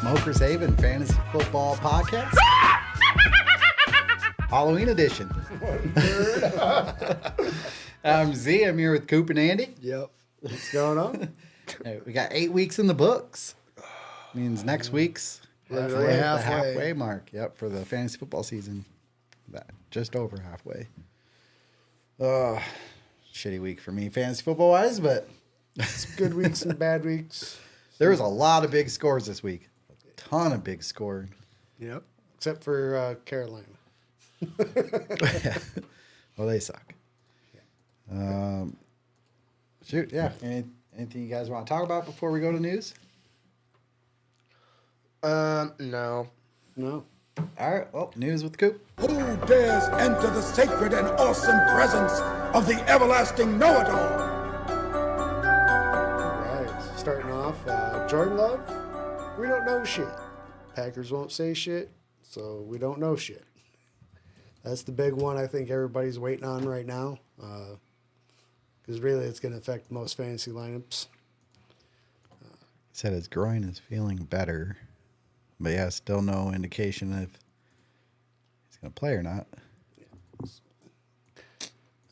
Smokers Haven Fantasy Football Podcast. Halloween edition. I'm Z. I'm here with Coop and Andy. Yep. What's going on? We got 8 weeks in the books. Means next week's Literally the halfway. halfway mark. Yep, for the fantasy football season. Just over halfway. Shitty week for me fantasy football wise, but It's good weeks and bad weeks. there was a lot of big scores this week. A ton of big scores. Yep. Except for Carolina. Well, they suck. Shoot, yeah. Anything you guys want to talk about before we go to news? No. No. All right. Well, news with Coop. Who dares enter the sacred and awesome presence of the everlasting know-it-all? All right. Starting off, Jordan Love. We don't know shit. Packers won't say shit, so we don't know shit. That's the big one I think everybody's waiting on right now. Because really it's going to affect most fantasy lineups. Said his groin is feeling better, but yeah, still no indication if he's going to play or not.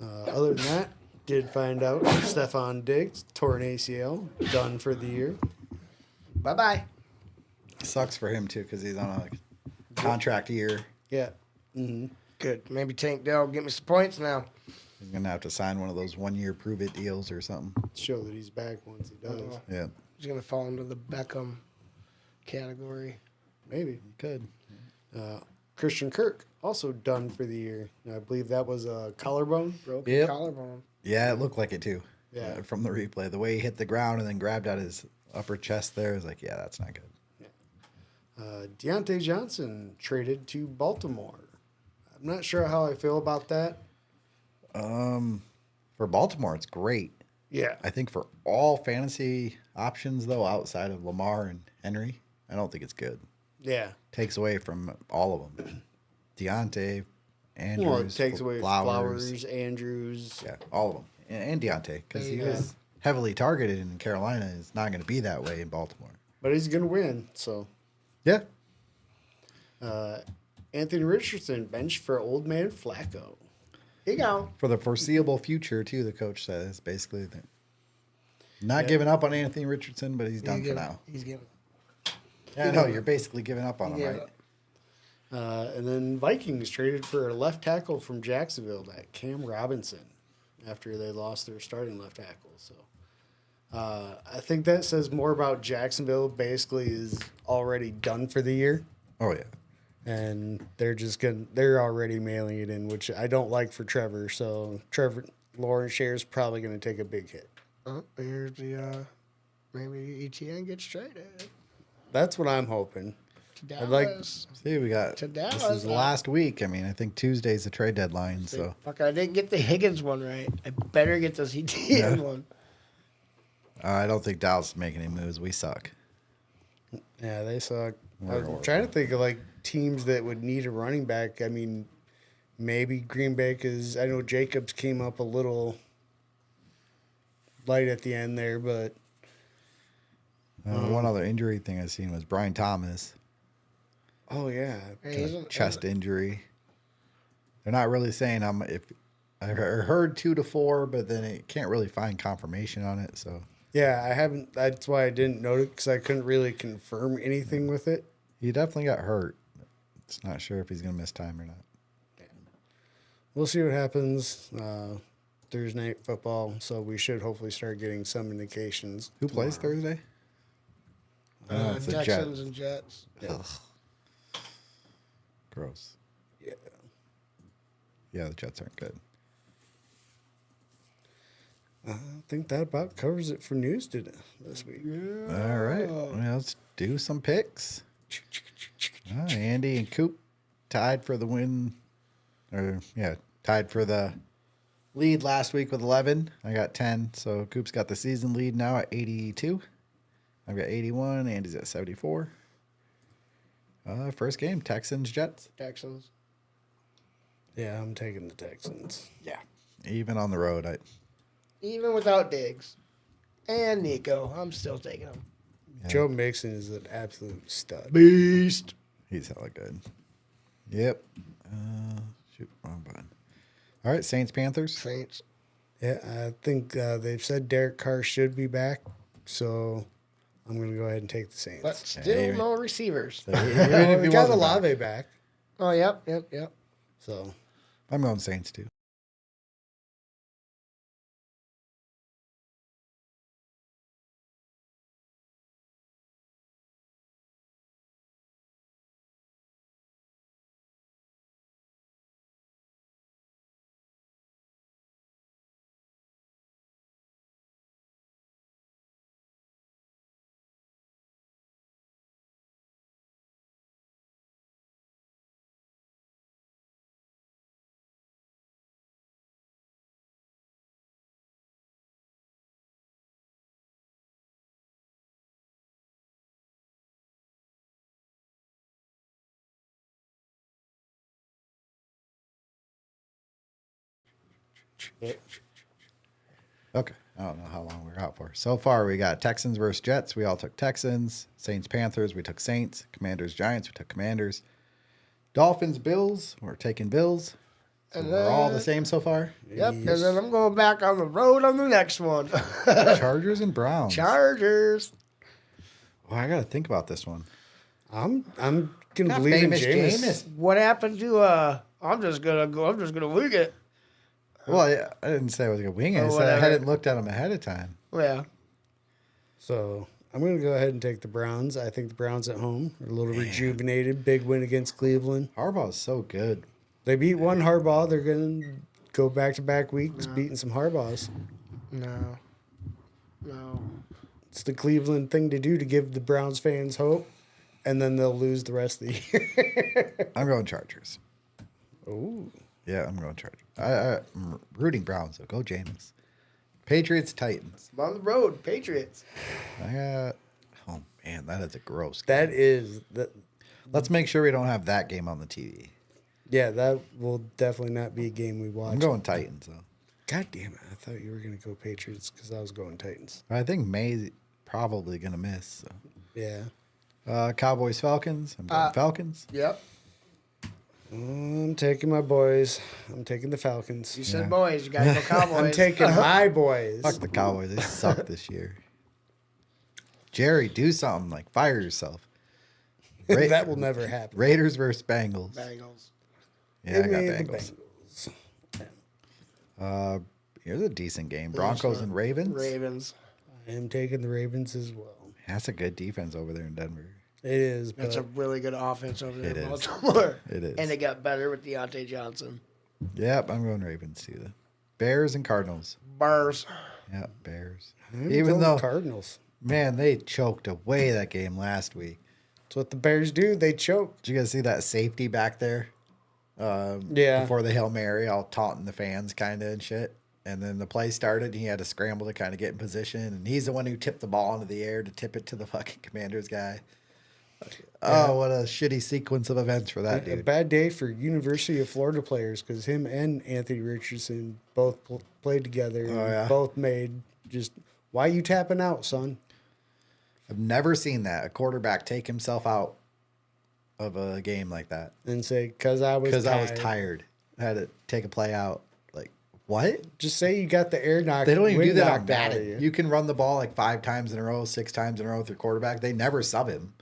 Other than that, did find out Stephon Diggs tore an ACL, done for the year. Bye-bye. Sucks for him too because he's on a contract year. Yeah. Mm-hmm. Good. Maybe Tank Dell get me some points now. He's going to have to sign one of those 1-year prove-it deals or something. Show that he's back once he does. Yeah, He's going to fall into the Beckham category. Maybe. he could. Christian Kirk, also done for the year. I believe that was a collarbone. Broken Yep. collarbone. Yeah, it looked like it too. Yeah. From the replay. The way he hit the ground and then grabbed out his upper chest there is like, yeah, that's not good. Deontay Johnson traded to Baltimore. I'm not sure how I feel about that. For Baltimore, it's great. Yeah. I think for all fantasy options, though, outside of Lamar and Henry, I don't think it's good. Yeah. Takes away from all of them. Deontay, Andrews, Well, it takes away Flowers. Flowers, Andrews. Yeah, all of them. And Deontay, because he Yeah. was heavily targeted in Carolina. It's not going to be that way in Baltimore. But he's going to win, so. Yeah. Anthony Richardson benched for old man Flacco. Here you go. For the foreseeable future, too, the coach says, basically. Not Yeah. giving up on Anthony Richardson, but he's done for now. He's giving. Yeah, no, you're basically giving up on him, Yeah. right? And then Vikings traded for a left tackle from Jacksonville, that Cam Robinson, after they lost their starting left tackle. So I think that says more about Jacksonville. Basically, is already done for the year, Oh, yeah. and they're already mailing it in, which I don't like for Trevor. So Trevor Lawrence shares probably going to take a big hit. Here's the, maybe ETN gets traded That's what I'm hoping. to I'd like- Dallas. See, we got To this Dallas, is the last week. I mean, I think Tuesday's the trade deadline, so Fuck, I didn't get the Higgins one right. I better get this ETN one. I don't think Dallas is making any moves. We suck. Yeah, they suck. We're I'm trying to think of like teams that would need a running back. I mean, maybe Green Bay, because I know Jacobs came up a little light at the end there, but One other injury thing I seen was Brian Thomas, oh yeah, Hey, isn't- chest injury. They're not really saying if I heard 2 to 4, but then it can't really find confirmation on it. So yeah, I haven't. That's why I didn't note it, because I couldn't really confirm anything with it. he definitely got hurt. It's not sure if he's gonna miss time or not. We'll see what happens. Thursday night football, so we should hopefully start getting some indications. Who plays tomorrow. Thursday? It's the Texans Jets. and Jets. Gross. Yeah. Yeah, the Jets aren't good. I think that about covers it for news this week. All right, well, let's do some picks. Andy and Coop tied for the win, tied for the lead last week with 11. I got 10, so Coop's got the season lead now at 82. I've got 81. Andy's at 74. First game, Texans, Jets. Texans. Yeah, I'm taking the Texans. Yeah. Even on the road, Even without Diggs and Nico, I'm still taking them. Joe Mixon is an absolute stud. Beast. He's hella good. Yep. Shoot, wrong button. All right, Saints Panthers. Saints. Yeah, I think they've said Derek Carr should be back, so I'm going to go ahead and take the Saints. But still even- no receivers. Even Oh, if we he got wasn't back, Olave back, Oh, yep. so I'm going Saints too. Okay. I don't know how long we're out for. So far, we got Texans versus Jets. We all took Texans. Saints Panthers. We took Saints. Commanders Giants. We took Commanders. Dolphins Bills. We're taking Bills. So And we're all the then- same so far. Yep. And then I'm going back on the road on the next one. Chargers and Browns. Chargers. Oh, I got to think about this one. I'm gonna Not believe in famous Jameis. Jameis. What happened to I'm just gonna wing it. Well, I didn't say I was going to wing it. I Or said I whatever. hadn't looked at him ahead of time. Yeah. So I'm gonna go ahead and take the Browns. I think the Browns at home are a little rejuvenated. Big win against Cleveland. Harbaugh is so good. They beat one Harbaugh. They're gonna go back-to-back weeks beating some Harbaughs. No. It's the Cleveland thing to do to give the Browns fans hope, and then they'll lose the rest of the year. I'm going Chargers. Ooh. Yeah, I'm going Chargers. I'm rooting Browns, so go Jameis. Patriots Titans. I'm on the road, Patriots. I got. Oh man, that is a gross game. That is that. Let's make sure we don't have that game on the TV. Yeah, that will definitely not be a game we watch. I'm going Titans though. God damn it! I thought you were gonna go Patriots because I was going Titans. I think May's probably gonna miss. So. Yeah. Cowboys Falcons. I'm going Falcons. Yep. I'm taking my boys. I'm taking the Falcons. You said boys, you gotta go Cowboys. I'm taking my boys. Fuck the Cowboys. They suck this year. Jerry, do something. Like fire yourself. That will never happen. Raiders versus Bengals. Bengals. Yeah, I got Give me the Bengals. Bengals. Here's a decent game. Broncos and Ravens. Ravens. I am taking the Ravens as well. That's a good defense over there in Denver. It is, but That's a really good offense over there It in is. Baltimore. It is. And it got better with Deontay Johnson. Yep, I'm going Ravens too. The Bears and Cardinals. Bears. Yeah, Bears. I'm Even going though, Cardinals. man, they choked away that game last week. That's what the Bears do. They choke. Did you guys see that safety back there? Yeah. Before the Hail Mary, all taunting the fans kind of and shit. And then the play started, and he had to scramble to kind of get in position. And he's the one who tipped the ball into the air to tip it to the fucking Commanders guy. Oh, what a shitty sequence of events for that A dude. bad day for University of Florida players because him and Anthony Richardson both played together. And yeah. both made just, why you tapping out, son? I've never seen that. A quarterback take himself out of a game like that. And say, because I was Because tired. I was tired. I had to take a play out. Like, what? Just say you got the air knocked. They don't even do wind that on knocked out of Madden. You can run the ball like 5 times in a row, 6 times in a row with your quarterback. They never sub him.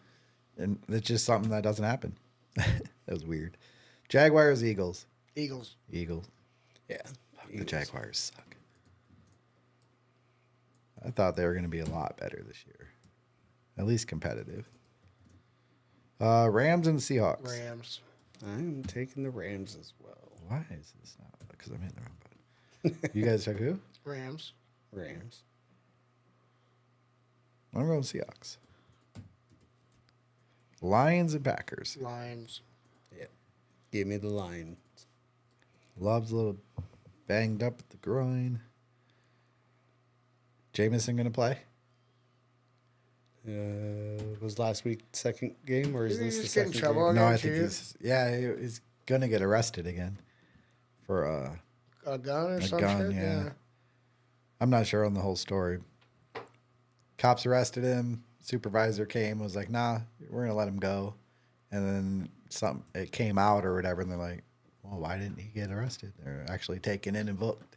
And it's just something that doesn't happen. That was weird. Jaguars, Eagles. Eagles. Eagles. Yeah. The Jaguars suck. I thought they were going to be a lot better this year. At least competitive. Rams and Seahawks. Rams. I'm taking the Rams as well. Why is this not? Because I'm hitting the wrong button. You guys took who? Rams. Rams. I'm going Seahawks. Lions and Packers. Lions. Yeah. Give me the line. Love's a little banged up at the groin. Jameson going to play? Was last week second game or is Did he this the just get in second trouble? game? No, I got think you. he's going to get arrested again for A gun or a something? gun. Yeah. I'm not sure on the whole story. Cops arrested him. supervisor came, was like, nah, we're going to let him go. And then it came out or whatever, and they're like, well, why didn't he get arrested? They're actually taken in and booked.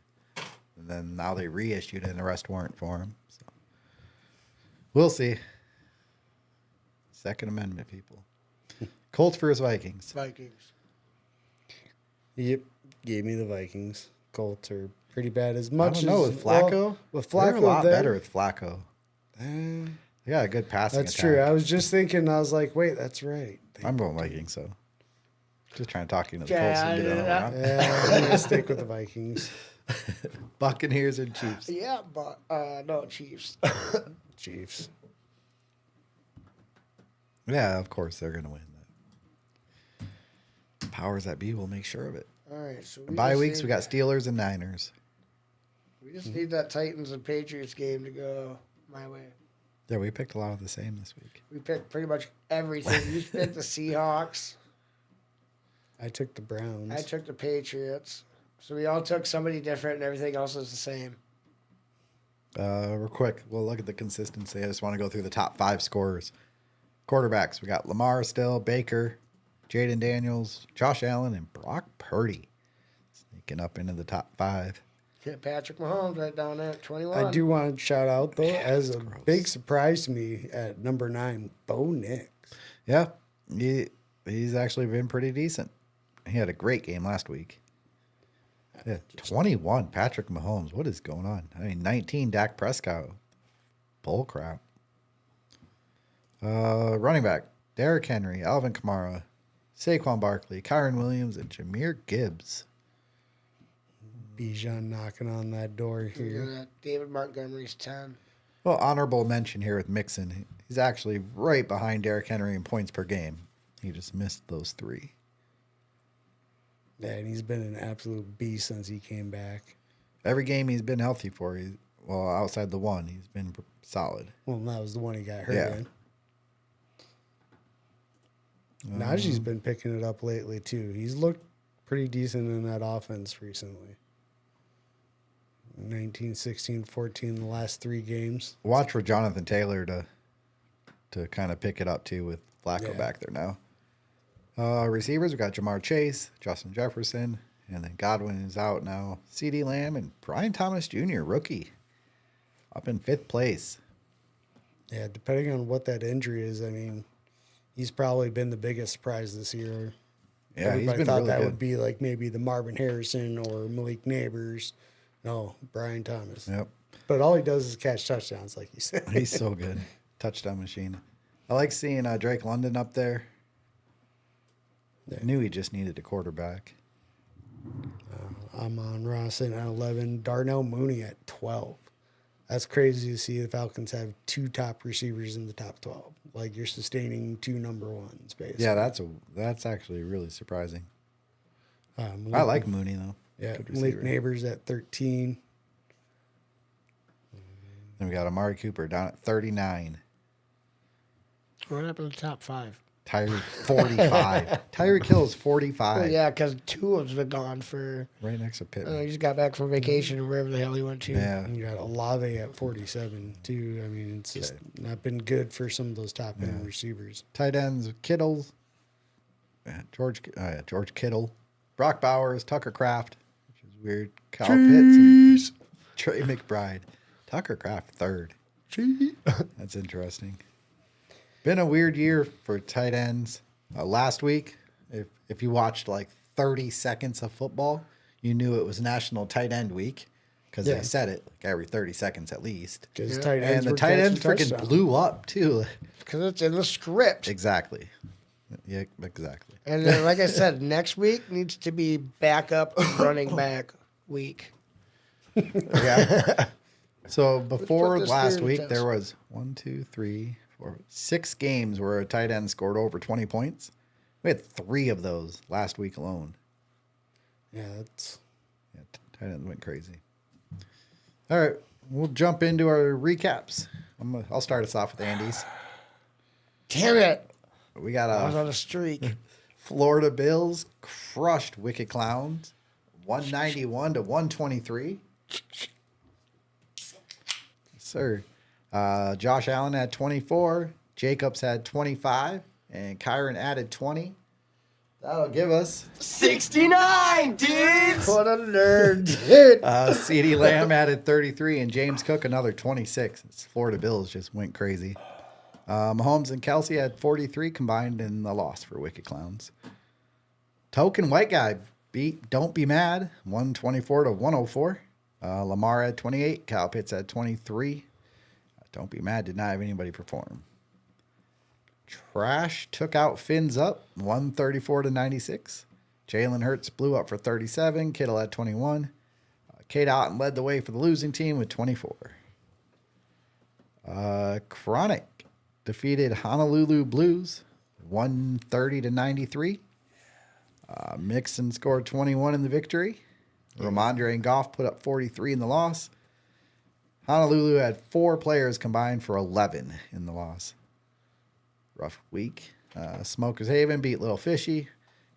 And then now they reissued an arrest warrant for him. So we'll see. Second Amendment, people. Colts versus Vikings. Vikings. Yep. Gave me the Vikings. Colts are pretty bad as I much don't know, as with Flacco. well, with They're Flacco, a lot there- better with Flacco. Eh, They got a good passing that's attack. true. I was just thinking. I was like, wait, that's right. I'm going Vikings, so just trying to talk you into the Yeah, Colts and get it all yeah. around. Yeah, I'm gonna stick with the Vikings. Buccaneers and Chiefs. Yeah, but no Chiefs. Chiefs. Yeah, of course they're gonna win. The powers that be will make sure of it. All right, so Bye just weeks, need- we got Steelers and Niners. We just need that Titans and Patriots game to go my way. Yeah, we picked a lot of the same this week. We picked pretty much everything. You picked the Seahawks. I took the Browns. I took the Patriots. So we all took somebody different, and everything else is the same. Real quick, we'll look at the consistency. I just want to go through the top 5 scorers. Quarterbacks, we got Lamar still, Baker, Jaden Daniels, Josh Allen, and Brock Purdy. Sneaking up into the top 5. Hit Patrick Mahomes right down there at 21. I do want to shout out though, as a gross. big surprise to me at number 9, Bo Nix. Yeah, he's actually been pretty decent. He had a great game last week. Yeah, 21, Patrick Mahomes. What is going on? I mean, 19, Dak Prescott. Bull crap. Running back, Derrick Henry, Alvin Kamara, Saquon Barkley, Kyron Williams, and Jahmyr Gibbs. Bijan knocking on that door here. Yeah, David Montgomery's 10. Well, honorable mention here with Mixon. He's actually right behind Derrick Henry in points per game. He just missed those 3. Yeah, and he's been an absolute beast since he came back. Every game he's been healthy for, outside the one, he's been solid. Well, that was the one he got hurt Yeah. in. Najee's been picking it up lately too. He's looked pretty decent in that offense recently. 19, 16, 14 the last 3 games. Watch for Jonathan Taylor to kind of pick it up too with Flacco Yeah. back there now. Receivers, we got Jamar Chase, Justin Jefferson, and then Godwin is out now. CeeDee Lamb and Brian Thomas Jr., rookie, up in 5th place. Yeah, depending on what that injury is, I mean, he's probably been the biggest surprise this year. Yeah, he's Everybody been thought really that good. would be like maybe the Marvin Harrison or Malik Neighbors. No, Brian Thomas. Yep. But all he does is catch touchdowns, like you said. He's so good. Touchdown machine. I like seeing Drake London up there. Yeah. Knew he just needed a quarterback. Amon Ross at 11, Darnell Mooney at 12. That's crazy to see the Falcons have 2 top receivers in the top 12. Like you're sustaining 2 number ones, basically. Yeah, that's actually really surprising. Malik, I like Mooney though. Yeah, Good Malik receiver. Neighbors at 13. Then we got Amari Cooper down at 39. What happened to the top 5? Tyreek 45. Tyreek Hill is 45. Well, yeah, because Tua's been gone for. Right next to Pittman. He just got back from vacation or wherever the hell he went to. Yeah. And you got Olave at 47, too. I mean, it's just not been good for some of those top end receivers. Tight ends, Kittle, George Kittle, Brock Bowers, Tucker Kraft, which is weird. Kyle Pitts, and Trey McBride. Tucker Kraft 3rd. That's interesting. Been a weird year for tight ends. Last week, if you watched like 30 seconds of football, you knew it was National Tight End Week because Yeah. they said it like every 30 seconds at least. Because Yeah. tight ends And the were tight ends catching freaking touchdowns. blew up too. Because it's in the script. Exactly. Yeah, exactly. And then, like I said, next week needs to be backup running back week. Yeah. So before this last theory to week, test. there was 6 games where a tight end scored over 20 points. We had 3 of those last week alone. Yeah, that's Yeah, tight ends went crazy. All right, we'll jump into our recaps. I'll start us off with Andy's. Damn it. We got I was a on a streak. Florida Bills crushed Wicked Clowns, 191 to 123. Sir, Josh Allen had 24. Jacobs had 25. And Kyron added 20. That'll give us 69, dudes! What a nerd, dude. CeeDee Lamb added 33 and James Cook another 26. It's Florida Bills just went crazy. Mahomes and Kelsey had 43 combined in the loss for Wicked Clowns. Token White Guy beat Don't Be Mad 124 to 104. Lamar had 28. Kyle Pitts had 23. Don't Be Mad did not have anybody perform. Trash took out Fins Up 134 to 96. Jalen Hurts blew up for 37. Kittle had 21. Kate Otten led the way for the losing team with 24. Chronic defeated Honolulu Blues 130 to 93. Mixon scored 21 in the victory. Ramondre and Goff put up 43 in the loss. Honolulu had 4 players combined for 11 in the loss. Rough week. Smokers Haven beat Little Fishy.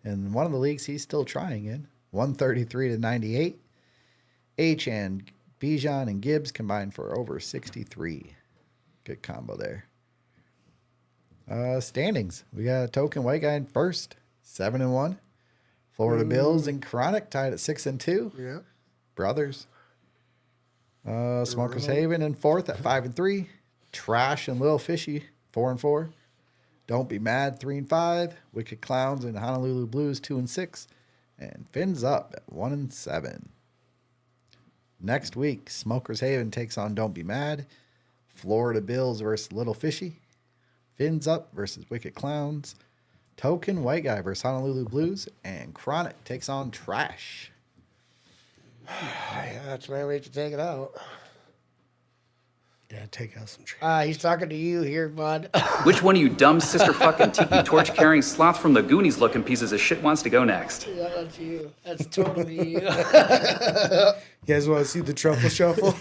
In one of the leagues he's still trying in. 133 to 98. H and Bijan and Gibbs combined for over 63. Good combo there. Standings. We got a Token White Guy in first. 7-1. Florida Bills and Chronic tied at 6-2. Yeah. Brothers. Smokers Haven in fourth at 5-3. Trash and Little Fishy 4-4. Don't Be Mad 3-5. Wicked Clowns and Honolulu Blues 2-6. And Fins Up at 1-7. Next week, Smokers Haven takes on Don't Be Mad. Florida Bills versus Little Fishy. Fins Up versus Wicked Clowns. Token White Guy versus Honolulu Blues. And Chronic takes on Trash. Yeah, that's my way to take it out. Yeah, take out some trash. He's talking to you here, bud. Which one of you dumb sister fucking tiki torch carrying sloth from the Goonies looking pieces of shit wants to go next? Yeah, that's you. That's totally you. You guys want to see the truffle shuffle?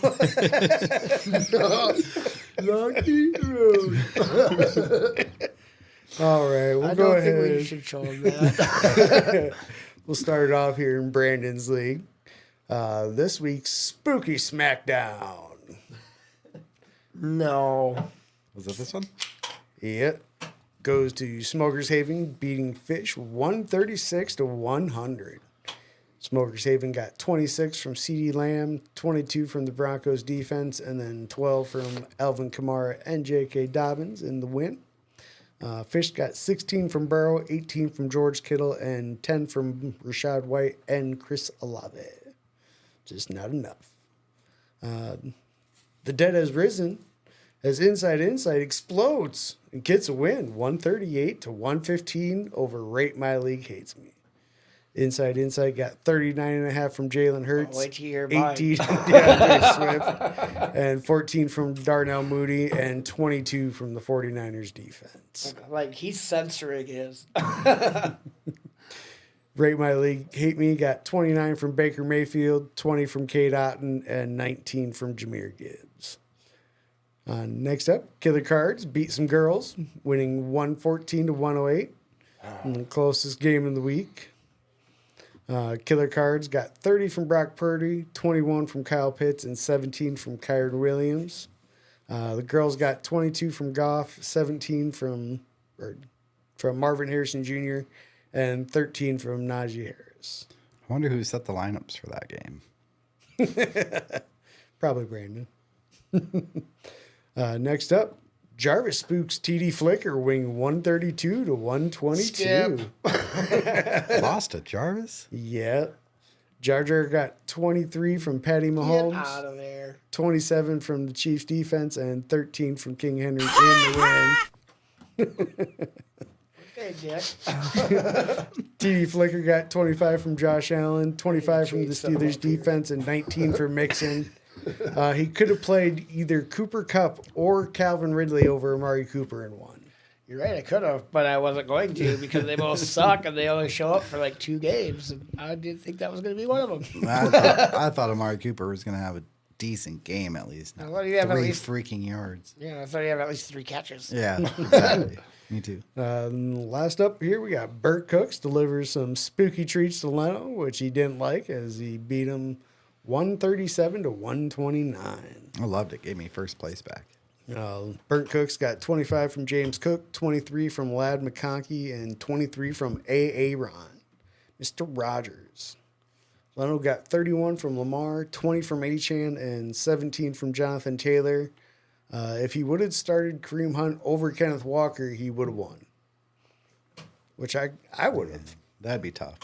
Lucky Road. All right, we'll I go don't think ahead. we should show him that. We'll start it off here in Brandon's league. This week's Spooky Smackdown. No. Was it this one? Yep. Goes to Smokers Haven beating Fish 136 to 100. Smokers Haven got 26 from CeeDee Lamb, 22 from the Broncos defense, and then 12 from Alvin Kamara and J.K. Dobbins in the win. Fish got 16 from Burrow, 18 from George Kittle, and 10 from Rashad White and Chris Olave. Just not enough. The dead has risen as Inside explodes and gets a win, 138 to 115 over Rate My League Hates Me. Inside got 39.5 from Jalen Hurts, Wait till you hear mine. 18 from DeAndre Swift, and 14 from Darnell Mooney, and 22 from the 49ers defense. Like, he's censoring his. Rate My League Hate Me got 29 from Baker Mayfield, 20 from Kate Otten, and 19 from Jahmyr Gibbs. Next up, Killer Cards beat some girls, winning 114 to 108 in the closest game of the week. Killer Cards got 30 from Brock Purdy, 21 from Kyle Pitts, and 17 from Kyron Williams. The girls got 22 from Goff, 17 from Marvin Harrison Jr., and 13 from Najee Harris. I wonder who set the lineups for that game. Probably Brandon. Next up, Jarvis Spooks TD Flicker wing 132 to 122. Skip. Lost to Jarvis? Yeah. Jar Jar got 23 from Patty Get Mahomes, out of there. 27 from the Chiefs defense, and 13 from King Henry in the win. Hey, Jack. TD Flicker got 25 from Josh Allen, 25 from the Steelers defense, and 19 for Mixon. He could have played either Cooper Kupp or Calvin Ridley over Amari Cooper in one. You're right, I could have, but I wasn't going to because they both suck and they only show up for like 2 games. And I didn't think that was going to be one of them. I thought Amari Cooper was going to have a decent game at least. I thought he'd have at 3 least- freaking yards. Yeah, I thought he'd have at least 3 catches. Yeah, exactly. Me too. Last up here, we got Burt Cooks delivers some spooky treats to Leno, which he didn't like as he beat him 137 to 129. I loved it. Gave me first place back. Burnt Cook's got 25 from James Cook, 23 from Lad McConkey, and 23 from A.A. Ron. Mr. Rogers. Leno got 31 from Lamar, 20 from Achan, and 17 from Jonathan Taylor. If he would have started Kareem Hunt over Kenneth Walker, he would have won. Which I would have. That'd be tough.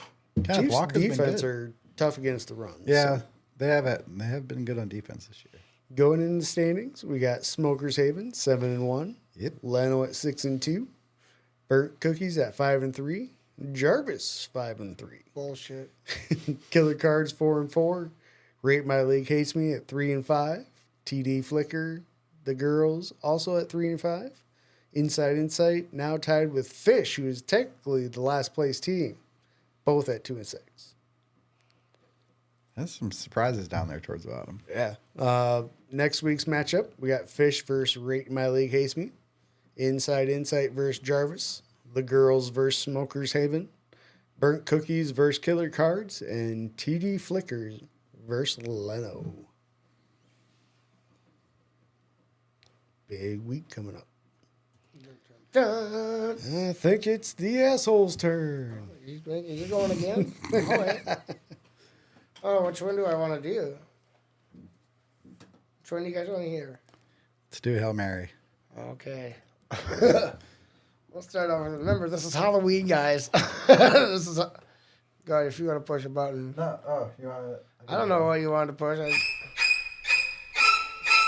Kenneth Chiefs' Walker's been defense good. are tough against the run. Yeah, So. they have been good on defense this year. Going in the standings, we got Smokers Haven 7-1. Yep. Leno at 6-2. Burnt Cookies at 5-3. Jarvis 5-3. Bullshit. Killer Cards 4-4. Rate My League Hates Me at 3-5. TD Flicker, the girls also at 3-5. Inside Insight now tied with Fish, who is technically the last place team, both at 2-6. There's some surprises down there towards the bottom. Yeah. Next week's matchup, we got Fish versus Rate My League Hates Me. Inside Insight versus Jarvis. The girls versus Smokers Haven. Burnt Cookies versus Killer Cards. And TD Flickers versus Leno. Big week coming up. Dun. I think it's the asshole's turn. You going again? All right. Oh, which one do I want to do? Which one do you guys want to hear? Let's do Hail Mary. Okay. We'll start off with, remember, this is Halloween, guys. This is, God, if you want to push a button. No, you want to... I don't know what you wanted to push.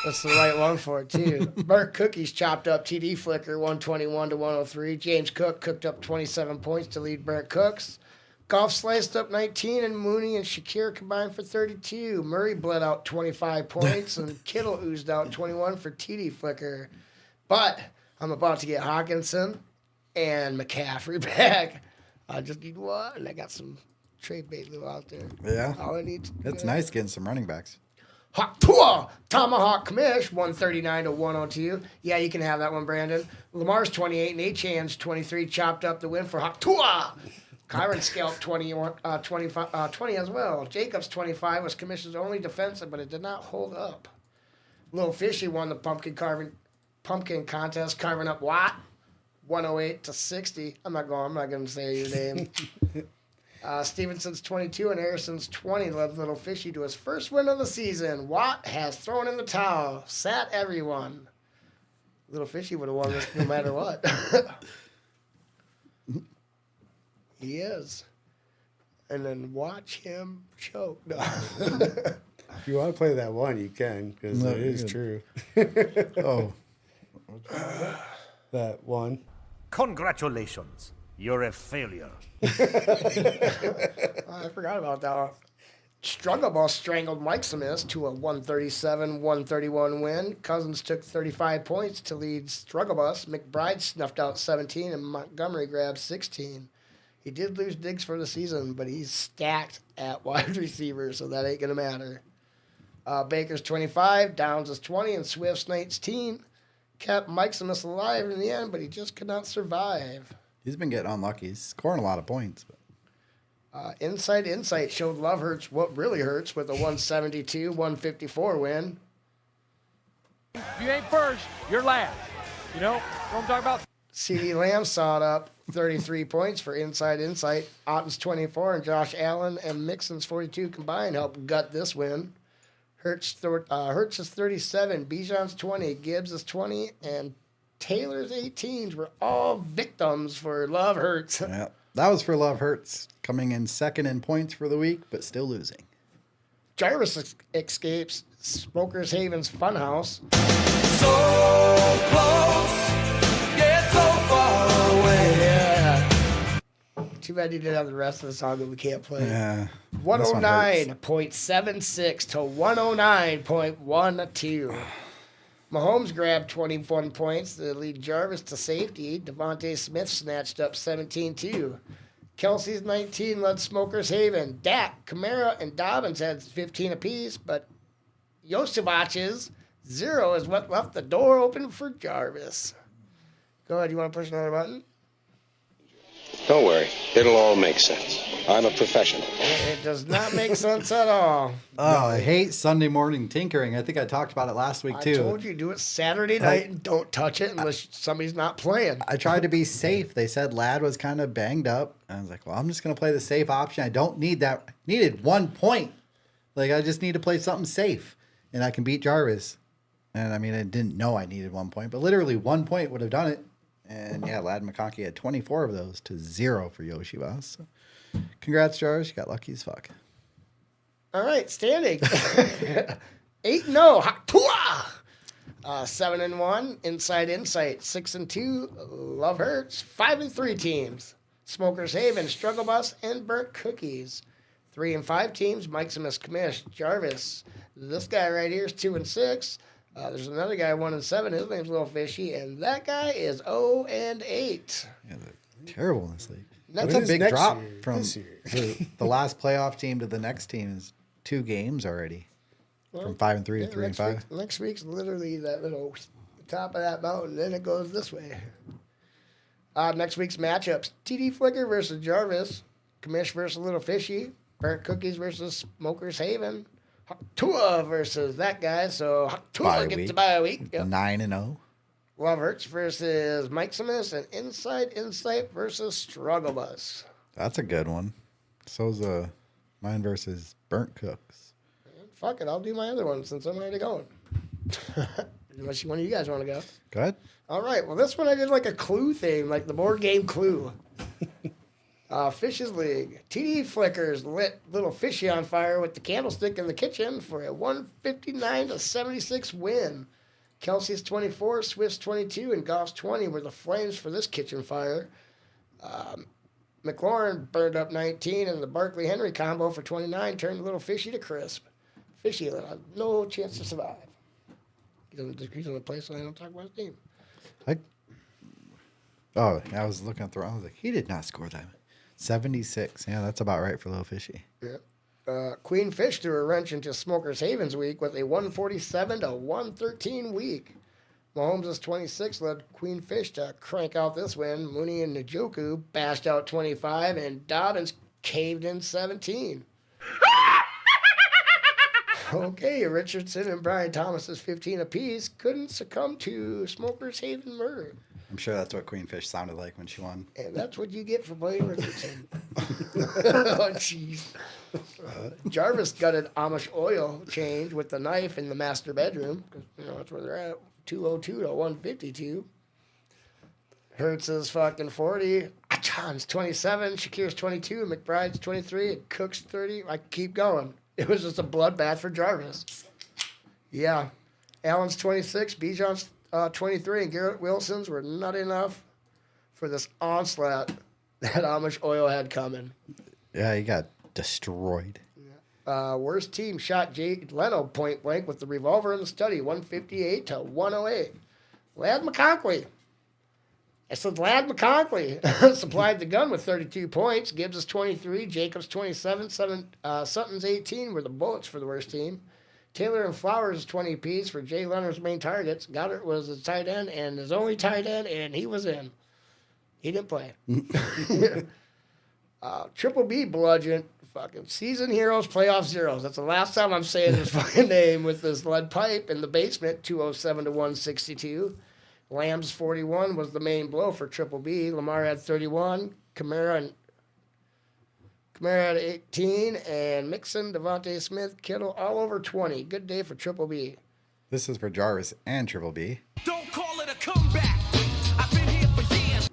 That's the right one for it, too. Burnt Cookies chopped up TD Flicker 121-103. James Cook cooked up 27 points to lead Burnt Cooks. Golf sliced up 19, and Mooney and Shakir combined for 32. Murray bled out 25 points, and Kittle oozed out 21 for TD Flicker. But I'm about to get Hawkinson and McCaffrey back. I just need one. I got some trade bait glue out there. Yeah. All I need. It's nice getting some running backs. Hawk Tua, Tomahawk Commish, 139-102. Yeah, you can have that one, Brandon. Lamar's 28 and Achan's 23 chopped up the win for Hawk Tua. Kyron scalped 20 as well. Jacobs 25 was Commission's only defensive, but it did not hold up. Little Fishy won the pumpkin contest, carving up Watt, 108-60. I'm not going to say your name. Stevenson's 22 and Harrison's 20 led Little Fishy to his first win of the season. Watt has thrown in the towel, sat everyone. Little Fishy would have won this no matter what. He is. And then watch him choke. No. If you want to play that one, you can, because No, it is you're true. Oh, That one. Congratulations. You're a failure. I forgot about that one. Struggle Ball strangled Mike Simis to a 137-131 win. Cousins took 35 points to lead Struggle Bus. McBride snuffed out 17 and Montgomery grabbed 16. He did lose Diggs for the season, but he's stacked at wide receiver, so that ain't going to matter. Baker's 25, Downs is 20, and Swift's 19 kept Mike Simis alive in the end, but he just could not survive. he's been getting unlucky. He's scoring a lot of points. But Inside Insight showed Love hurts what really hurts with a 172-154 win. If you ain't first, you're last. You know what I'm talking about? CeeDee Lamb sawed up 33 points for Inside Insight. Otten's 24 and Josh Allen and Mixon's 42 combined helped gut this win. Hurts is 37, Bijan's 20, Gibbs is 20, and Taylor's 18s were all victims for Love Hurts. yeah, that was for Love Hurts, coming in second in points for the week, but still losing. Jarvis escapes Smokers Haven's Funhouse. Yeah. Too bad you didn't have the rest of the song that we can't play. Yeah, 109.76 to 109.12. Mahomes grabbed 21 points to lead Jarvis to safety. Devontae Smith snatched up 17-2. Kelsey's 19 led Smokers Haven. Dak, Kamara, and Dobbins had 15 apiece, but Yosevach's 0 is what left the door open for Jarvis. Go ahead, you want to push another button? Don't worry, it'll all make sense. I'm a professional. It does not make sense at all. Oh, I hate Sunday morning tinkering. I think I talked about it last week, too. I told you, do it Saturday night and don't touch it unless somebody's not playing. I tried to be safe. They said Ladd was kind of banged up. I was like, well, I'm just going to play the safe option. I don't need that. I needed 1 point. Like, I just need to play something safe, and I can beat Jarvis. And, I mean, I didn't know I needed 1 point, but literally 1 point would have done it. And, yeah, Ladd McConkey had 24 of those to 0 for Yoshiba. So, congrats, Jarvis. You got lucky as fuck. All right, standing 8-0. Haktua. 7-1. Inside Insight 6-2. Love Hurts 5-3 teams. Smokers Haven, Struggle Bus, and Burnt Cookies. 3-5 teams. Maximus Commish, Jarvis. This guy right here is 2-6. There's another guy 1-7. His name's Little Fishy, and that guy is 0-8. Yeah, they're terrible in this league. That's That's a is big next drop year? from This year. the last playoff team to the next team is 2 games already. From 5-3 to 3-5. Next week's literally that little top of that mountain. Then it goes this way. Next week's matchups: TD Flicker versus Jarvis, Commish versus Little Fishy, Burnt Cookies versus Smokers Haven, Tua versus that guy. So Tua Bye gets week. a bye week. Yep. 9-0. Love Hurts versus Maximus, and Inside Insight versus Struggle Bus. That's a good one. So's mine versus Burnt Cooks. Fuck it, I'll do my other one since I'm already going. Unless one of you guys want to go. Go ahead. All right. Well, this one I did like a clue thing, like the board game Clue. Fishes League. TD Flickers lit Little Fishy on fire with the candlestick in the kitchen for a 159-76 win. Kelsey's 24, Swift's 22, and Goff's 20 were the flames for this kitchen fire. McLaurin burned up 19, and the Barkley-Henry combo for 29 turned Little Fishy to crisp. Fishy had no chance to survive. He's on the place, so I don't talk about his team. I was looking at the I was like, he did not score that. 76. Yeah, that's about right for Little Fishy. Yeah. Queen Fish threw a wrench into Smokers Haven's week with a 147-113 week. Mahomes' 26 led Queen Fish to crank out this win. Mooney and Njoku bashed out 25, and Dobbins caved in 17. Okay, Richardson and Brian Thomas's 15 apiece couldn't succumb to Smokers Haven murder. I'm sure that's what Queen Fish sounded like when she won. And that's what you get for playing Richardson. Oh, jeez. Jarvis gutted Amish oil change with the knife in the master bedroom. 'Cause, that's where they're at. 202 to 152. Hertz's fucking 40. John's 27. Shakir's 22. McBride's 23. And Cook's 30. I keep going. It was just a bloodbath for Jarvis. Yeah. Allen's 26. Bijan's 23. And Garrett Wilson's were not enough for this onslaught that Amish oil had coming. Yeah, he got destroyed. Worst team shot Jake Leno point blank with the revolver in the study, 158 to 108. Ladd McConkley. I said Ladd McConkley supplied the gun with 32 points. Gibbs is 23, Jacobs 27, Sutton's 18 were the bullets for the worst team. Taylor and Flowers 20 apiece for Jay Leonard's main targets. Goddard was his tight end and his only tight end, and he was in. He didn't play. Triple B bludgeon. Fucking Season Heroes, Playoff Zeros. That's the last time I'm saying his fucking name with this lead pipe in the basement, 207 to 162. Lamb's 41 was the main blow for Triple B. Lamar had 31. Kamara had 18. And Mixon, Devontae Smith, Kittle, all over 20. Good day for Triple B. This is for Jarvis and Triple B. Don't call it a comeback. I've been here for years.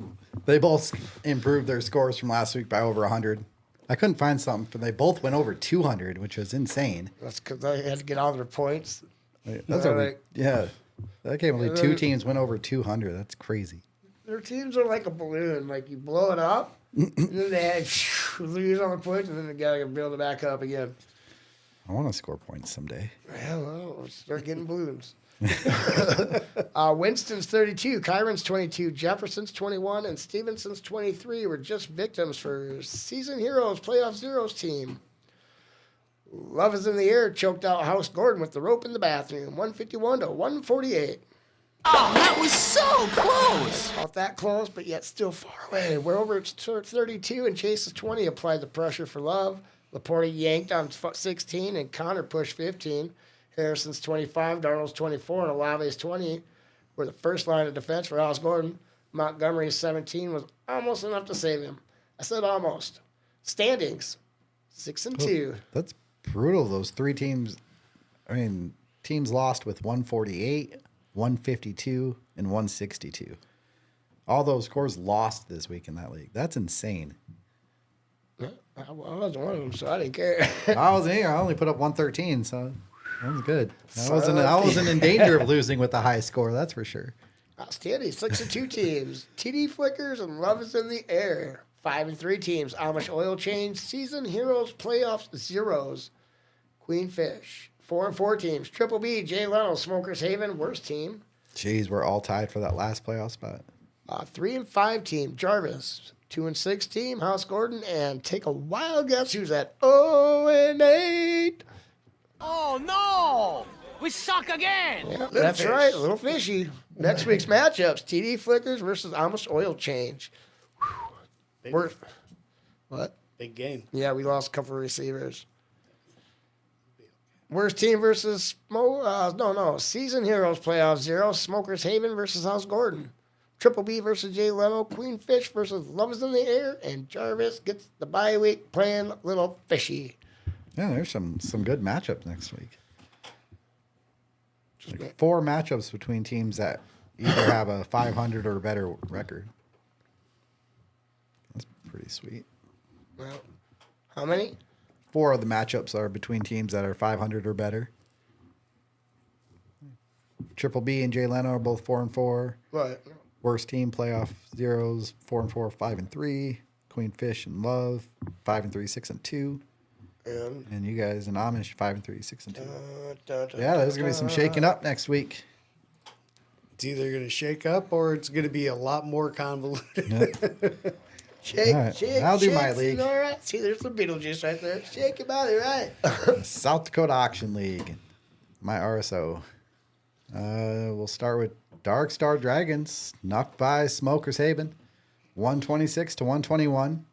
They both improved their scores from last week by over 100. I couldn't find something, but they both went over 200, which was insane. That's because they had to get all their points. That's yeah. I can't believe 2 teams went over 200. That's crazy. Their teams are like a balloon. Like, you blow it up, and then they lose all the points, and then they got to build it back up again. I want to score points someday. Yeah, well, let's start getting balloons. Winston's 32, Kyron's 22, Jefferson's 21, and Stevenson's 23 were just victims for Season Heroes Playoff Zeros team. Love is in the Air choked out House Gordon with the rope in the bathroom, 151 to 148. Oh, that was so close. Not that close, but yet still far away. We're over at 32 and Chase is 20. Applied the pressure for Love. Laporte yanked on 16 and Connor pushed 15. Harrison's 25, Darnold's 24, and Olave's 20. We're the first line of defense for Alice Gordon. Montgomery's 17 was almost enough to save him. I said almost. Standings, 6-2. That's brutal. Those three teams. I mean, teams lost with 148, 152, and 162. All those scores lost this week in that league. That's insane. I wasn't one of them, so I didn't care. I wasn't here. I only put up 113, so that was good. I wasn't in danger of losing with the high score. That's for sure. Outstanding. 6-2 teams. TD Flickers and Love is in the air. 5-3 teams. Amish Oil Change. Season Heroes Playoffs Zeros. Queenfish. 4-4 teams. Triple B. Jay Leno. Smokers Haven. Worst team. Jeez, we're all tied for that last playoff spot. 3-5 team. Jarvis. 2-6 team. House Gordon. And take a wild guess who's at 0-8. Oh, no. We suck again. Yep, that's right. A little fishy. Next week's matchups: TD Flickers versus Amish Oil Change. What? Big game. Yeah, we lost a couple of receivers. Worst team versus Season Heroes Playoff Zero. Smokers Haven versus House Gordon. Triple B versus Jay Leno. Queenfish versus Love is in the Air. And Jarvis gets the bye week playing Little Fishy. Yeah, there's some good matchups next week. Like 4 matchups between teams that either have a 500 or better record. That's pretty sweet. Well, how many? 4 of the matchups are between teams that are 500 or better. Triple B and Jay Leno are both 4-4. Right. Worst team playoff zeros 4-4, 5-3. Queenfish and Love 5-3, 6-2. And you guys and Amish 5-3, 6-2. Yeah, there's gonna be some shaking up next week. It's either going to shake up or it's going to be a lot more convoluted. Shake, All right, shake, I'll do shake, my see, league. All right. See, there's some Beetlejuice right there. Shake your body, right? South Dakota Auction League, my RSO. We'll start with Dark Star Dragons, knocked by Smokers Haven, 126 to 121.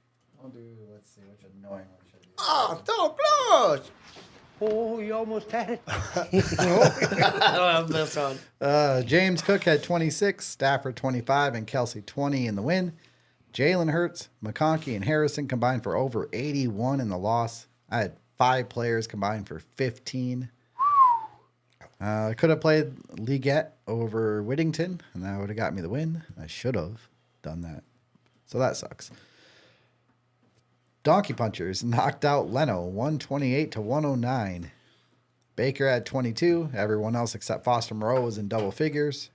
I'll do. Let's see which annoying one should I do. Oh, don't close. Oh, you almost had it. I don't have this one. James Cook had 26, Stafford 25, and Kelsey 20 in the win. Jalen Hurts, McConkey, and Harrison combined for over 81 in the loss. I had 5 players combined for 15. I could have played Leggett over Whittington, and that would have got me the win. I should have done that. So that sucks. Donkey Punchers knocked out Leno 128 to 109. Baker had 22. Everyone else except Foster Moreau was in double figures.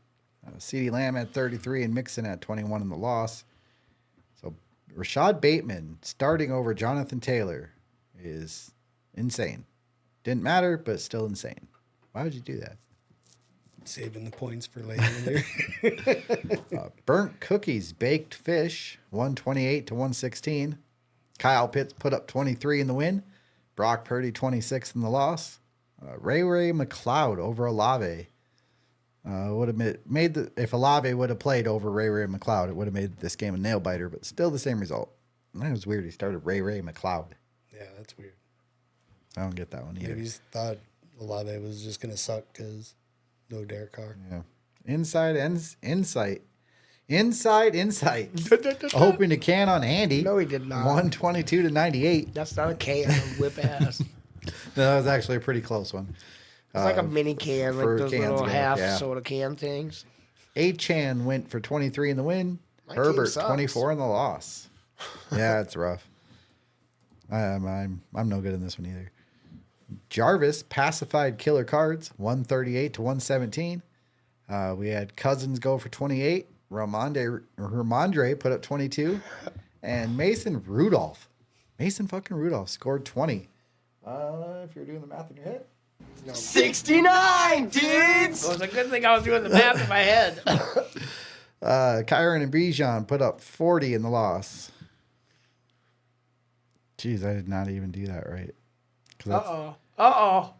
CeeDee Lamb had 33 and Mixon had 21 in the loss. So Rashad Bateman starting over Jonathan Taylor is insane. Didn't matter, but still insane. Why would you do that? Saving the points for later in there. Burnt Cookies Baked Fish 128 to 116. Kyle Pitts put up 23 in the win. Brock Purdy 26 in the loss. Ray McLeod over Olave. Would have made the if Olave would have played over Ray McLeod, it would have made this game a nail biter, but still the same result. And that was weird. He started Ray McLeod. Yeah, that's weird. I don't get that one either. Maybe he thought Olave was just going to suck because no Derek Carr. Yeah. Insight. Hoping to can on Andy. No, he did not. 122 to 98. That's not a can. Whip ass. It's No, that was actually a pretty close one. like a mini can, like for those cans little go, half yeah. soda can things. Achan went for 23 in the win. My team Herbert sucks. 24 in the loss. Yeah, it's rough. I'm no good in this one either. Jarvis pacified Killer Cards 138 to 117. We had Cousins go for 28. Ramondre put up 22, and Mason fucking Rudolph scored 20. If you're doing the math in your head. 69, dudes! It was a good thing I was doing the math in my head. Kyron and Bijan put up 40 in the loss. Jeez, I did not even do that right. Uh-oh.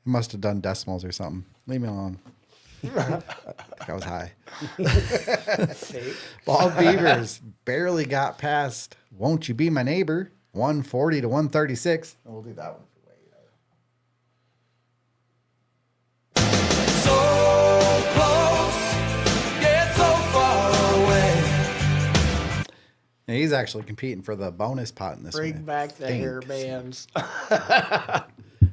Must have done decimals or something. Leave me alone. I was high. Bald Beavers barely got past Won't You Be My Neighbor, 140 to 136. And we'll do that one for Wade. So close, yet so far away. And he's actually competing for the bonus pot in this Bring one. back the hair bands.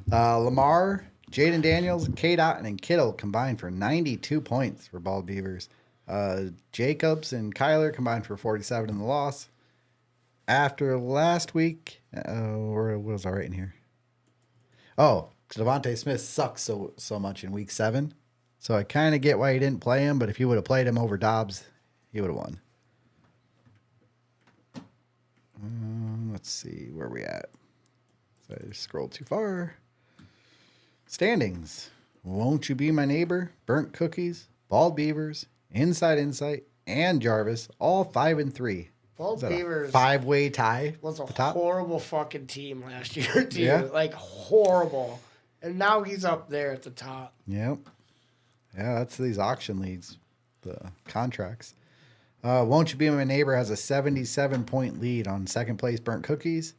Lamar, Jaden Daniels, K-Dot, and Kittle combined for 92 points for Bald Beavers. Jacobs and Kyler combined for 47 in the loss. After last week, what was I writing here? Oh, Devontae Smith sucks so much in week 7. So I kind of get why he didn't play him, but if he would have played him over Dobbs, he would have won. Let's see where we at. So I just scrolled too far. Standings. Won't You Be My Neighbor, Burnt Cookies, Bald Beavers, Inside Insight, and Jarvis, all 5-3. Bald Beavers 5-way tie. was a at the top? horrible fucking team last year, too. Yeah. Like, horrible. And now he's up there at the top. Yep. Yeah, that's these auction leagues, the contracts. Won't You Be My Neighbor has a 77-point lead on second place Burnt Cookies.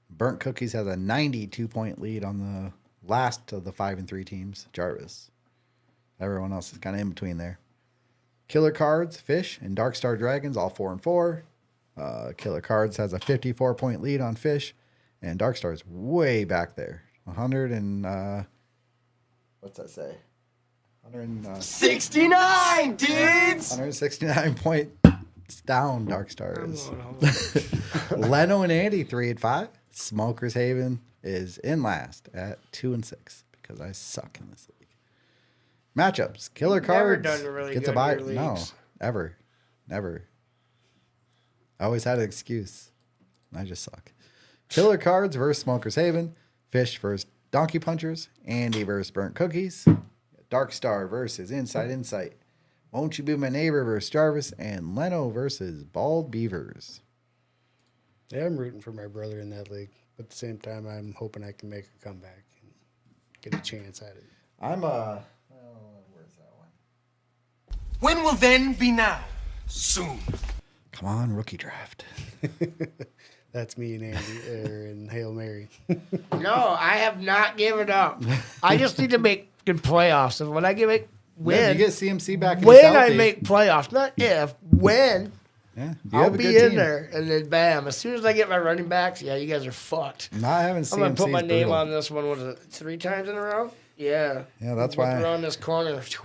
Burnt Cookies has a 92-point lead on the last of the 5-3 teams, Jarvis. Everyone else is kind of in between there. Killer Cards, Fish, and Dark Star Dragons, all 4-4. Killer Cards has a 54-point lead on Fish, and Dark Star's way back there. 100 and what's that say? 69, dudes! 169 points down. Dark Stars. Leno and Andy 3-5. Smokers Haven is in last at 2-6 because I suck in this league. Matchups: Killer You've never Cards done really gets good a bye. in your No, leagues. never. I always had an excuse. I just suck. Killer Cards versus Smokers Haven. Fish versus Donkey Punchers. Andy versus Burnt Cookies. Dark Star versus Inside Insight. Won't You Be My Neighbor versus Jarvis. And Leno versus Bald Beavers. Yeah, I'm rooting for my brother in that league. But at the same time, I'm hoping I can make a comeback and get a chance at it. I'm where's that one? When will then be now? Soon. Come on, rookie draft. That's me and Andy and Hail Mary. No, I have not given up. I just need to make good playoffs. And when I get Yeah, win, you get CMC back. when he's I healthy. make playoffs, not if, when yeah, you I'll have a be good in team. there, and then bam, as soon as I get my running backs, yeah, you guys are fucked. Not having CMC. I'm gonna put my is name brutal. on this one. Was it 3 times in a row? Yeah. Yeah, that's Whip why. around this corner. That's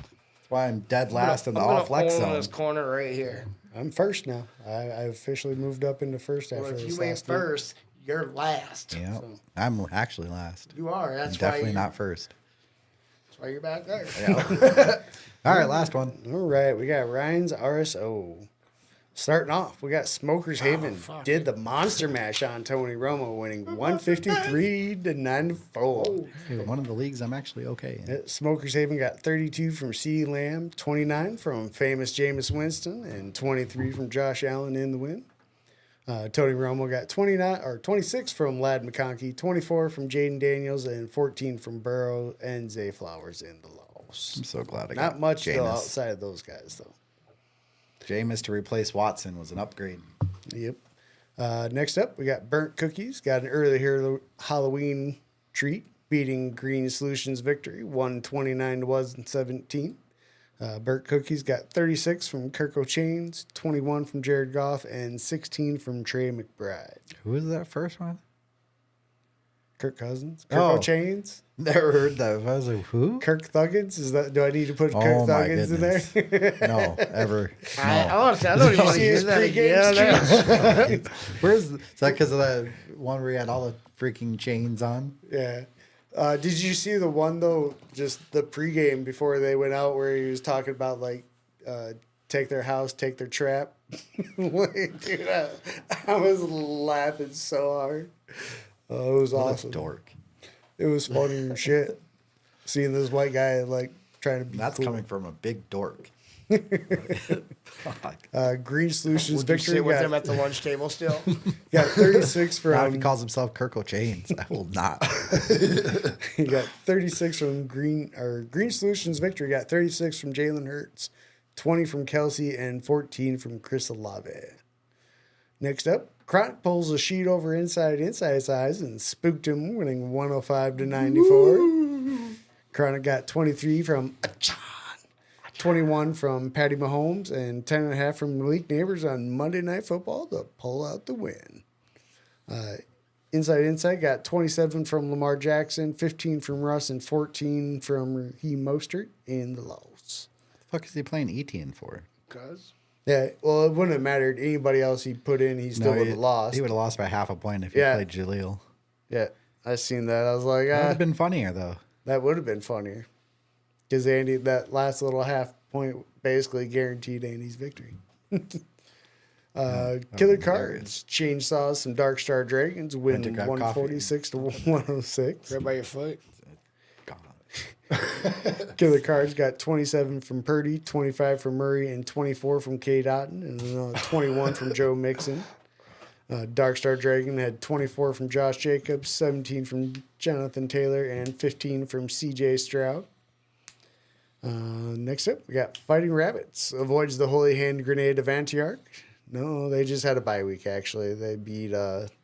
why I'm dead last in the I'm all gonna flex own zone. this corner right here. I'm first now. I officially moved up into first after Well, if this you ain't last week. first, you're last. Yeah, I'm actually last. You are. That's I'm definitely why not first. That's why you're back there. All right, last one. All right, we got Ryan's RSO. Starting off, we got Smokers Haven did the monster mash on Tony Romo, winning 153 to 94. Hey, one of the leagues I'm actually okay in. Smokers Haven got 32 from CeeDee Lamb, 29 from famous Jameis Winston, and 23 from Josh Allen in the win. Tony Romo got 26 from Ladd McConkey, 24 from Jaden Daniels, and 14 from Burrow and Zay Flowers in the loss. I'm so glad I got Not much though Jameis. outside of those guys though. Jameis to replace Watson was an upgrade. Yep. Next up, we got Burnt Cookies. Got an early Halloween treat, beating Green Solutions victory, 129 to 117. Burnt Cookies got 36 from Kirko Chains, 21 from Jared Goff, and 16 from Trey McBride. Who was that first one? Kirk Cousins? Kirko Oh. Chains? Never heard that. I was like, who? Kirk Thuggins? Do I need to put Oh Kirk my Thuggins in there? goodness. No, ever. I No. honestly, I don't even want to See hear his that pregame again. Is that because of that one where he had all the freaking chains on? Yeah. Did you see the one though? Just the pregame before they went out, where he was talking about like, take their house, take their trap. Like, dude, I was laughing so hard. It was What a awesome. dork. It was funny as shit. Seeing this white guy like trying to be That's cool. coming from a big dork. Green Solutions Would you victory sit with got, him at the lunch table still? got 36 Not if he from calls himself Kirkle Chains. I will not. he got 36 from Green Solutions victory got 36 from Jalen Hurts, 20 from Kelsey, and 14 from Chris Olave. Next up, Chronic pulls a sheet over inside his eyes and spooked him, winning 105-94. Chronic got 23 from Achan, 21 from Patty Mahomes, and 10.5 from Malik Neighbors on Monday Night Football to pull out the win. Inside got 27 from Lamar Jackson, 15 from Russ, and 14 from Raheem Mostert in the loss. The fuck is he playing Etienne for? Because Yeah, well, it wouldn't have mattered. Anybody else he put in, he still would have lost. He would have lost by half a point if he Yeah. played Jaleel. Yeah, I seen that. I was like, That would have been funnier though. that would have been funnier. Because Andy, that last little half point basically guaranteed Andy's victory. Killer Cards, Chainsaws, some Dark Star Dragons win Went to grab coffee. 146 to 106. right by your foot. God. Killer Cards got 27 from Purdy, 25 from Murray, and 24 from K. Dotton, and 21 from Joe Mixon. Dark Star Dragon had 24 from Josh Jacobs, 17 from Jonathan Taylor, and 15 from C.J. Stroud. Next up, we got Fighting Rabbits. Avoids the Holy Hand Grenade of Antioch. No, they just had a bye week, actually. They beat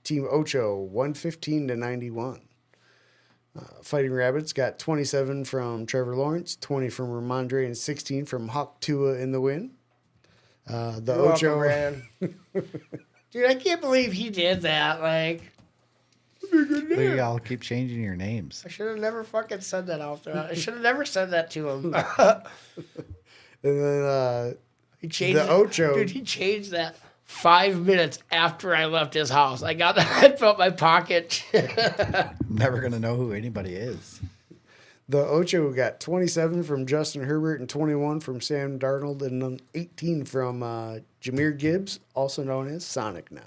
Team Ocho 115-91. Fighting Rabbits got 27 from Trevor Lawrence, 20 from Ramondre, and 16 from Hawk Tua in the win. The You're Ocho. welcome, Brandon. Dude, I can't believe he did that. Like, Look at y'all keep changing your names. I should have never fucking said that out there. I should have never said that to him. And then He changed The Ocho. Dude, he changed that 5 minutes after I left his house. I got the headphone in my pocket. I'm never gonna know who anybody is. the Ocho got 27 from Justin Herbert and 21 from Sam Darnold and then 18 from Jameer Gibbs, also known as Sonic now.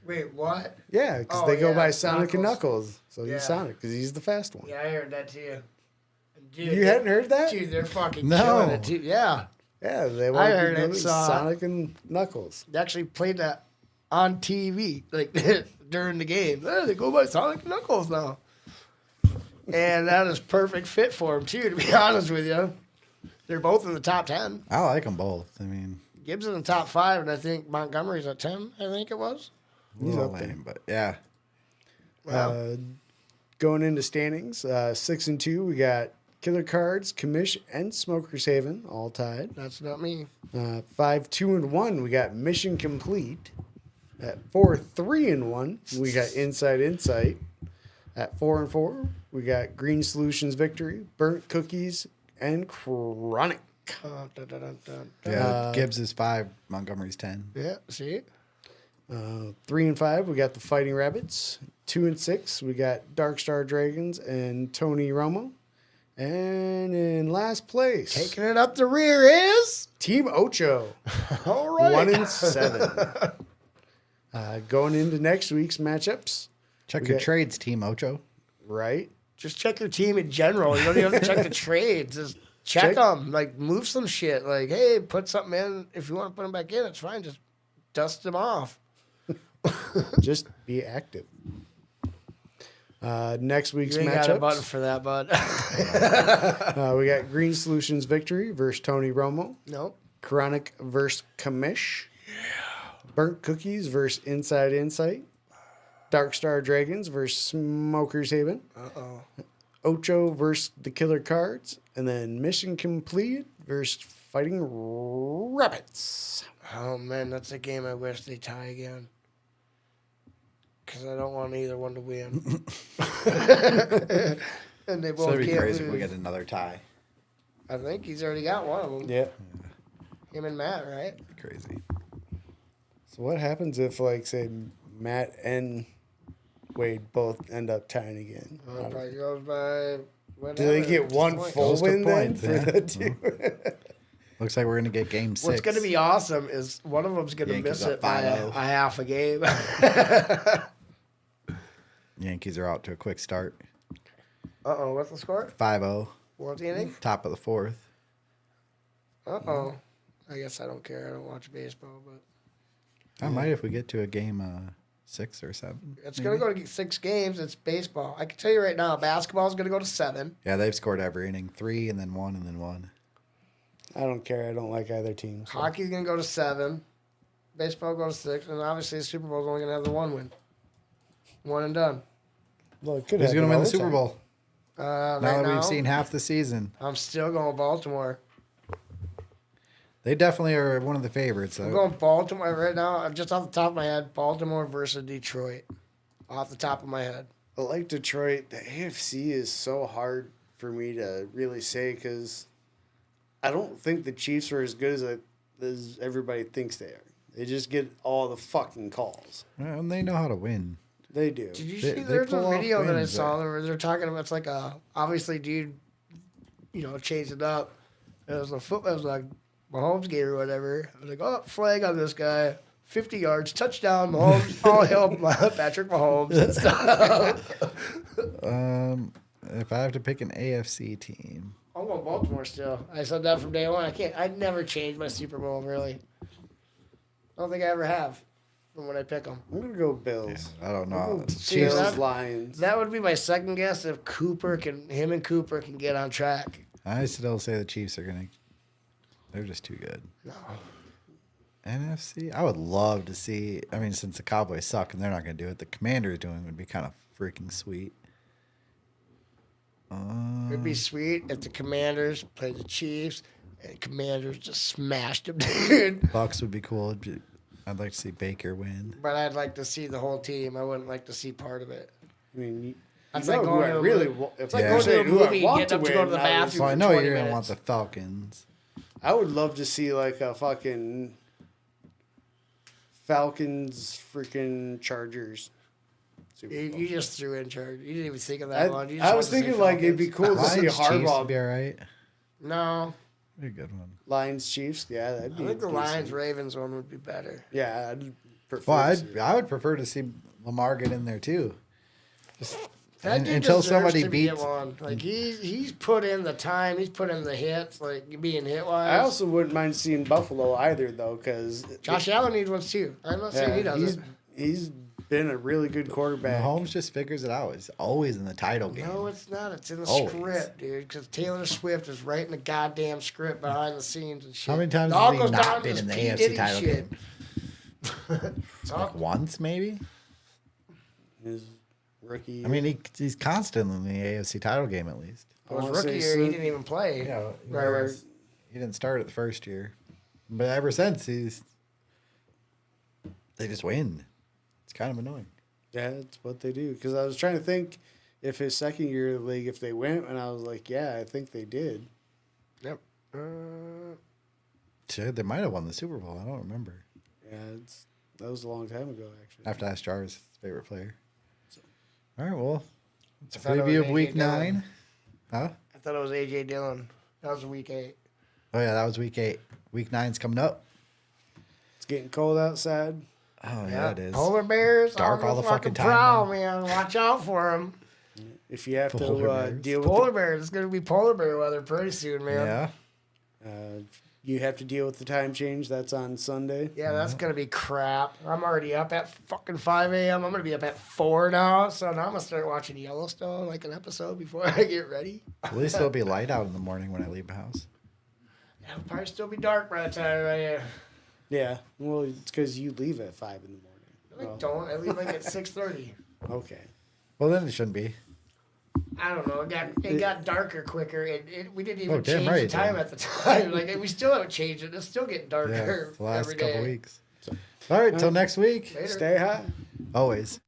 Wait, what? Yeah, because Oh, they go yeah, by Sonic and Knuckles. Knuckles. So Yeah. he's Sonic because he's the fast one. Yeah, I heard that too. Dude, You hadn't heard that? Dude, they're fucking No. killing it too. Yeah. Yeah, they want to heard be it, known as saw it. Sonic and Knuckles. They actually played that on TV, like during the game. Hey, they go by Sonic and Knuckles now. And that is perfect fit for him too, to be honest with you. They're both in the top 10. I like them both. I mean, Gibbs in the top 5, and I think Montgomery's at 10, I think it was. a little lame, but yeah. Going into standings, 6 and 2, we got Killer Cards, Commish, and Smokers Haven all tied. That's not me. 5, 2, and 1, we got Mission Complete. At 4, 3, and 1, we got Inside Insight. At 4 and 4, we got Green Solutions Victory, Burnt Cookies, and Chronic. Dun, dun, dun, dun, dun. Yeah, Gibbs is 5, Montgomery's 10. Yeah, see? 3 and 5, we got the Fighting Rabbits. 2 and 6, we got Dark Star Dragons and Tony Romo. And in last place, Taking it up the rear is. Team Ocho. All right. 1 and 7. Going into next week's matchups, Check We your got- trades, Team Ocho. right? Just check your team in general. You don't even have to check the trades. Just check Check- them. Like, move some shit. Like, hey, put something in. If you want to put them back in, it's fine. Just dust them off. Just be active. Next week's You ain't got a button matchups, for that, bud. we got Green Solutions Victory versus Tony Romo. Nope. Chronic versus Kamish. Burnt Cookies versus Inside Insight. Dark Star Dragons versus Smokers Haven. Ocho versus the Killer Cards. And then Mission Complete versus Fighting Rabbits. Oh, man, that's a game I wish they tie again. Because I don't want either one to win. And they So both it'd be can't crazy lose. if we get another tie. I think he's already got one of them. Yeah. Him and Matt, right? Crazy. So what happens if, like, say, Matt and Wade both end up tying again? It probably goes by. Do they get one full Goes to win then points, for yeah. the two? Looks like we're gonna get game 6. What's going to be awesome is one of them's going to Yankees miss up it by a 5-0. half a game. Yankees are out to a quick start. Uh-oh, what's the score? 5-0, Fourth inning? top of the 4th. Uh-oh. I guess I don't care. I don't watch baseball, but I might if we get to a game 6 or 7. it's going to go to 6 games. It's baseball. I can tell you right now, basketball is going to go to 7. Yeah, they've scored every inning. 3 and then 1 and then 1. I don't care. I don't like either team. So. Hockey's going to go to 7. Baseball goes to 6. And obviously, the Super Bowl's only going to have the 1 win. 1 and done. Well, it could Who's going to happen win all the the Super time. Bowl? Right Now that now, we've seen half the season. I'm still going Baltimore. They definitely are one of the favorites. I'm Though. going Baltimore right now. Just off the top of my head, Baltimore versus Detroit. Off the top of my head. I like Detroit. The AFC is so hard for me to really say because I don't think the Chiefs are as good as everybody thinks they are. They just get all the fucking calls. Well, and they know how to win. They do. Did you They- see? they There's pull a off video that I wins, saw where they're talking about. It's like obviously, dude, changed it up. It was it was like Mahomes game or whatever. I was like, oh, flag on this guy, 50 yards, touchdown, Mahomes. All help Patrick Mahomes and stuff. If I have to pick an AFC team, I'm going Baltimore still. I said that from day one. I'd never change my Super Bowl really. I don't think I ever have from when I pick them. I'm gonna go Bills. I don't know. See, Bills, that- Lions. That would be my second guess if him and Cooper can get on track. I still say the Chiefs are gonna. They're just too good. No. NFC, I would love to see. I mean, since the Cowboys suck and they're not gonna do it, the Commanders doing would be kind of freaking sweet. It'd be sweet if the Commanders played the Chiefs and Commanders just smashed them, dude. Bucks would be cool. I'd like to see Baker win. But I'd like to see the whole team. I wouldn't like to see part of it. I mean, That's you like know going who I to a really movie. wa- if It's like I going to say a who I movie and want getting up to go win, to the I would- bathroom. Well, I for know 20 you're gonna minutes. want the Falcons. I would love to see like a fucking Falcons freaking Chargers. Super Bowl. You just threw in charge. You didn't even think of that one. You just I wanted was to say thinking like it'd be Falcons. cool to see Lions Chiefs would be Harbaugh. all right. No, Be a good one. Lions Chiefs, yeah, that'd I be. think the decent. Lions Ravens one would be better. Yeah, I'd prefer. Well, to see I would prefer to see Lamar get in there too. That And- dude until deserves somebody to be at beats- one. Like he's put in the time. He's put in the hits. Like being hit wise. I also wouldn't mind seeing Buffalo either, though, because Josh Allen needs ones too. I'm not saying he doesn't. he's been a really good quarterback. Mahomes just figures it out. He's always in the title game. No, it's not. It's in the Always. script, dude. Because Taylor Swift is writing the goddamn script behind the scenes and shit. How many times It all has he goes not down to been this in the P. AFC Diddy title shit. game? It's all- Like once, maybe. His rookie. I mean, he's constantly in the AFC title game at least. It was I wanna rookie say year. He so. didn't even play. Yeah, Right. he didn't start it the first year, but ever since they just win. It's kind of annoying. Yeah, that's what they do. Because I was trying to think if his second year of the league, if they went, and I was like, yeah, I think they did. Yep. Shit, they might have won the Super Bowl. I don't remember. Yeah, that was a long time ago, actually. I have to ask Jarvis his favorite player. All right, well, it's a I thought it was preview of AJ Week Dillon. 9. Huh? I thought it was AJ Dillon. That was week 8. Oh yeah, that was Week 8. Week 9's coming up. It's getting cold outside. Oh yeah, it is. Polar bears. Dark on all the fucking time prowl, now. man. Watch out for them. If you have Polar to bears. deal with Polar bears. It's gonna be polar bear weather pretty soon, man. Yeah. you have to deal with the time change, that's on Sunday. Yeah, that's gonna be crap. I'm already up at fucking 5 a.m. I'm gonna be up at 4 now, so now I'm gonna start watching Yellowstone like an episode before I get ready. At least it'll be light out in the morning when I leave the house. It'll probably still be dark by the time I. Yeah, well, it's because you leave at 5 in the morning. I don't. I leave like at 6:30. Okay. Well, then it shouldn't be. I don't know. It got darker quicker. We didn't even Oh, damn change right the it time did. at the time. Like we still haven't changed it. It's still getting Yeah, darker the last every couple day. weeks. All right, till next week. Later. Stay hot. Always.